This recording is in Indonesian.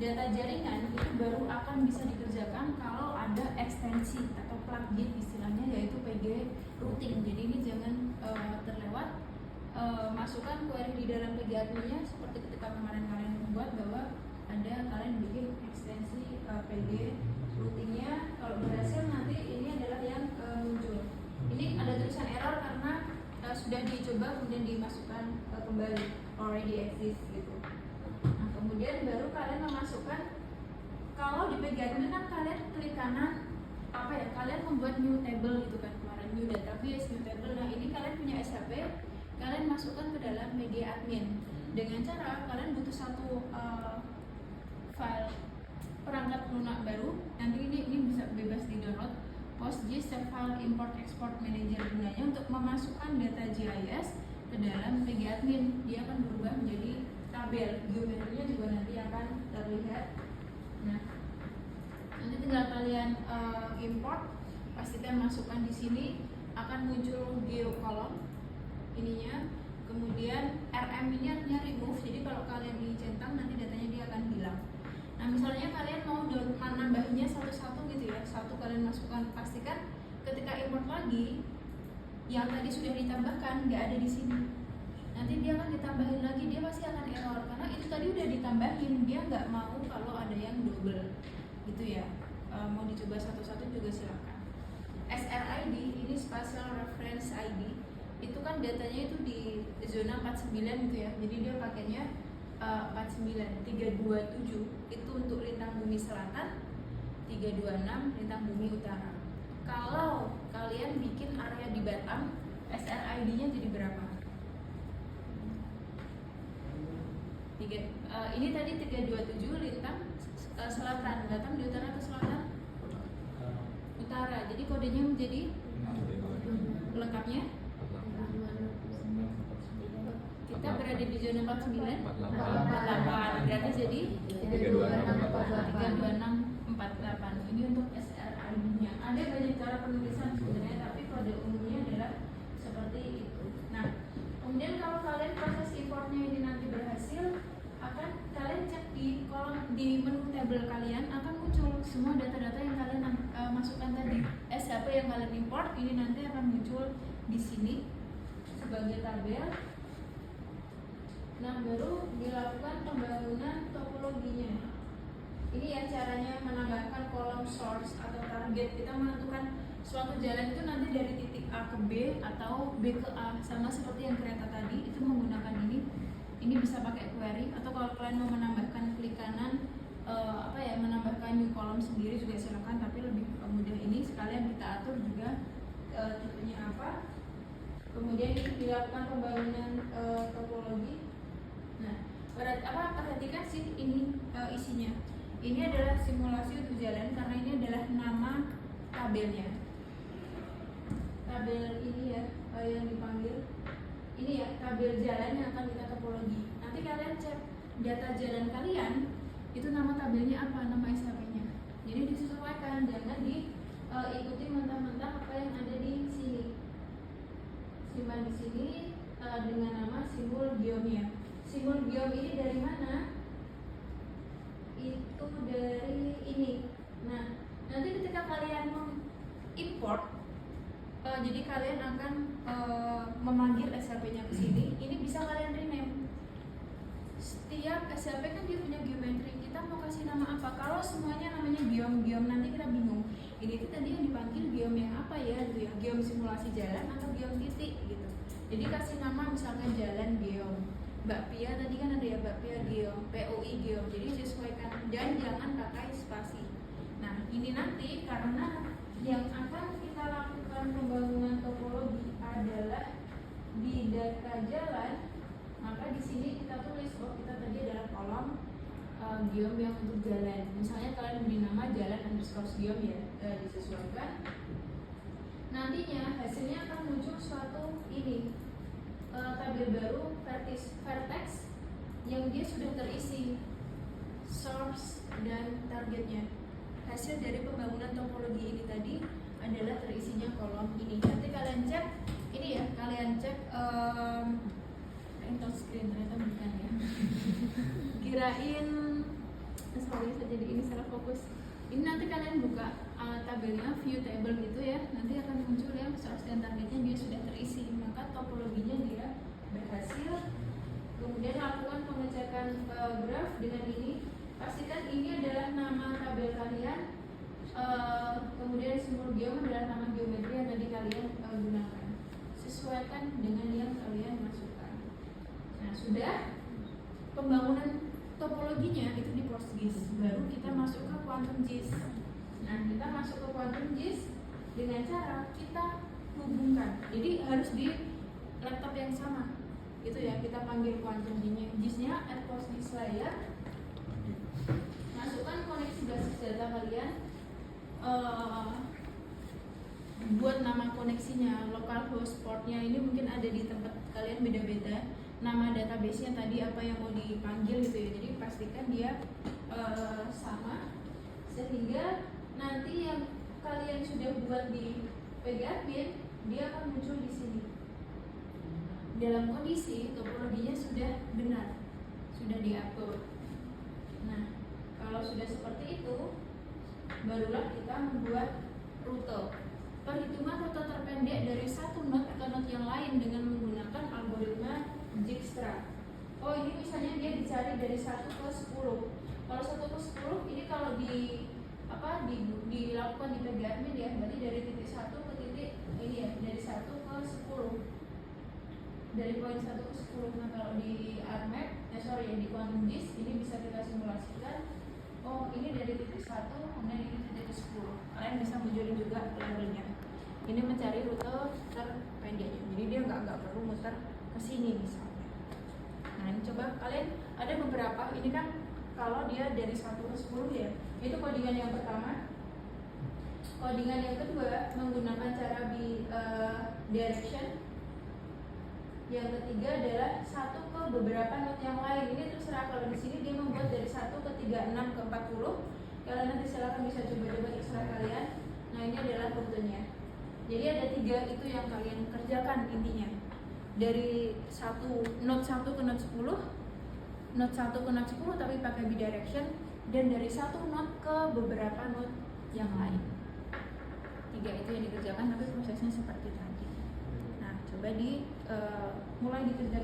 data jaringan itu baru akan bisa dikerjakan kalau ada ekstensi atau plugin istilahnya, yaitu PG routing. Jadi ini jangan terlewat. Masukkan query di dalam PG adminnya seperti ketika kemarin kalian membuat bahwa ada kalian bikin ekstensi PG routingnya. Kalau berhasil nanti ini adalah yang muncul. Ini ada tulisan error karena sudah dicoba kemudian dimasukkan kembali, already exist gitu. Nah, kemudian baru kalian memasukkan, kalau di PG admin kan kalian klik kanan apa ya, kalian membuat new table gitu kan kemarin, new database, new table. Nah ini kalian punya SAP, kalian masukkan ke dalam PG admin dengan cara kalian butuh satu file perangkat lunak baru. Nanti ini bisa bebas di download, PostGIS File Import Export Manager, gunanya untuk memasukkan data GIS ke dalam PG admin. Dia akan berubah menjadi tabel, geometrinya juga nanti akan terlihat. Nah, nanti tinggal kalian import, pastikan masukkan di sini, akan muncul geocolumn ininya. Kemudian RM ini artinya remove, jadi kalau kalian dicentang nanti datanya dia akan hilang. Nah misalnya kalian mau menambahnya satu-satu gitu ya, satu kalian masukkan, pastikan ketika import lagi yang tadi sudah ditambahkan nggak ada di sini. Nanti dia akan ditambahin lagi, dia pasti akan error karena itu tadi udah ditambahin, dia nggak mau kalau ada yang double gitu ya. Mau dicoba satu-satu juga silakan. SRID ini Spatial Reference ID, itu kan datanya itu di zona 49 gitu ya, jadi dia pakainya 49, 327 itu untuk lintang bumi selatan, 326 lintang bumi utara. Kalau kalian bikin area di Batam, SRID-nya jadi berapa? Ini tadi 327 lintang selatan, Batam di utara atau selatan? Utara, jadi kodenya menjadi lengkapnya kita berada di zona 49, 48, berarti jadi 32648. Ini untuk SRID-nya. Ada banyak cara penulisan sebenarnya, tapi kode umumnya adalah seperti itu. Nah, kemudian kalau kalian proses importnya ini nanti berhasil, akan kalian cek di kolom di menu table kalian akan muncul semua data-data yang kalian masukkan tadi. SHP yang kalian import ini nanti akan muncul di sini sebagai tabel. Nah, baru dilakukan pembangunan topologinya. Ini ya caranya menambahkan kolom source atau target. Kita menentukan suatu jalan itu nanti dari titik A ke B atau B ke A, sama seperti yang kereta tadi itu menggunakan ini. Ini bisa pakai query, atau kalau kalian mau menambahkan klik kanan menambahkan new column sendiri juga silakan, tapi lebih mudah ini sekalian kita atur juga tipenya apa. Kemudian ini dilakukan pembangunan topologi. Nah, perhatikan sih ini isinya. Ini adalah simulasi untuk jalan karena ini adalah nama tabelnya. Tabel ini ya yang dipanggil. Ini ya tabel jalan yang akan kita topologi. Nanti kalian cek data jalan kalian itu nama tabelnya apa, nama SHP-nya. Jadi disesuaikan, jangan diikuti mentah-mentah apa yang ada di sini. Simpan di sini dengan nama simbol geomnya. Simbol geom ini dari mana? Itu dari ini. Nah, nanti ketika kalian mengimport, jadi kalian akan memanggil SHP-nya ke sini. Ini bisa kalian rename. Setiap SHP kan dia punya geometri. Kita mau kasih nama apa? Kalau semuanya namanya geom, nanti kita bingung. Ini tuh tadi yang dipanggil geom yang apa ya? Gitu ya. Geom simulasi jalan atau geom titik gitu. Jadi kasih nama misalkan jalan geom. Bakpia tadi kan ada ya, Bakpia geom, POI geom. Jadi sesuaikan dan jangan pakai spasi. Nah, ini nanti karena yang akan kita lakukan pembangunan topologi adalah di data jalan, maka di sini kita tulis kita tadi adalah kolom geom yang untuk jalan. Misalnya kalian beri nama jalan_geom ya, disesuaikan. Nantinya hasilnya akan muncul suatu ini tabel baru vertex yang dia sudah terisi source dan targetnya. Hasil dari pembangunan topologi ini tadi adalah terisinya kolom ini. Nanti kalian cek ini ya, kalian cek touch screen ternyata bukan ya. Kirain sorry saja di ini salah fokus. Ini nanti kalian buka tabelnya, view table gitu ya, nanti akan muncul yang source dan targetnya dia sudah terisi, maka topologinya dia berhasil. Kemudian lakukan pengecekan graf dengan ini, pastikan ini adalah nama tabel kalian. Kemudian simbol geom adalah nama geometri yang tadi kalian gunakan, sesuaikan dengan yang kalian masukkan. Nah, sudah pembangunan topologinya itu di PostGIS, baru kita masuk ke Quantum GIS. Nah, kita masuk ke Quantum GIS dengan cara kita hubungkan, jadi harus di laptop yang sama itu ya, kita panggil Quantum GIS-nya at PostGIS layer, masukkan koneksi basis data kalian, buat nama koneksinya, localhost portnya ini mungkin ada di tempat kalian beda-beda, nama database-nya tadi apa yang mau dipanggil gitu ya, jadi pastikan dia sama, sehingga nanti yang kalian sudah buat di PGAdmin dia akan muncul di sini dalam kondisi topologinya sudah benar, sudah diatur. Nah, kalau sudah seperti itu, barulah kita membuat rute. Perhitungan rute terpendek dari satu node ke node yang lain dengan menggunakan algoritma Dijkstra. Oh, ini misalnya dia dicari dari 1 ke 10. Kalau 1 ke 10 ini kalau dilakukan di PGAdmin ya, berarti dari titik 1 ke titik ini ya, dari 1 ke 10. Dari poin 1 ke 10. Nah, kalau di ArcMap, di Quantum GIS ini bisa kita simulasikan. Oh, ini dari titik 1 kemudian ini titik ke 10. Kalian bisa munculin juga labelnya. Ini mencari rute terpendeknya. Jadi dia nggak perlu muter ke sini misalnya. Nah, ini coba kalian ada beberapa. Ini kan kalau dia dari 1 ke 10 ya. Itu codingan yang pertama. Codingan yang kedua menggunakan cara direction. Yang ketiga adalah 1 ke beberapa node yang lain. Ini terserah, kalau di sini dia membuat dari 1 ke 36 ke 40. Kalian nanti silakan bisa coba-coba, terserah kalian. Nah, ini adalah rutenya. Jadi ada 3 itu yang kalian kerjakan intinya. Dari node 1 ke node 10, node 1 ke node 10 tapi pakai bidirection, dan dari 1 node ke beberapa node yang lain. 3 itu yang dikerjakan, tapi prosesnya seperti tadi. Nah, coba mulai dikerjakan.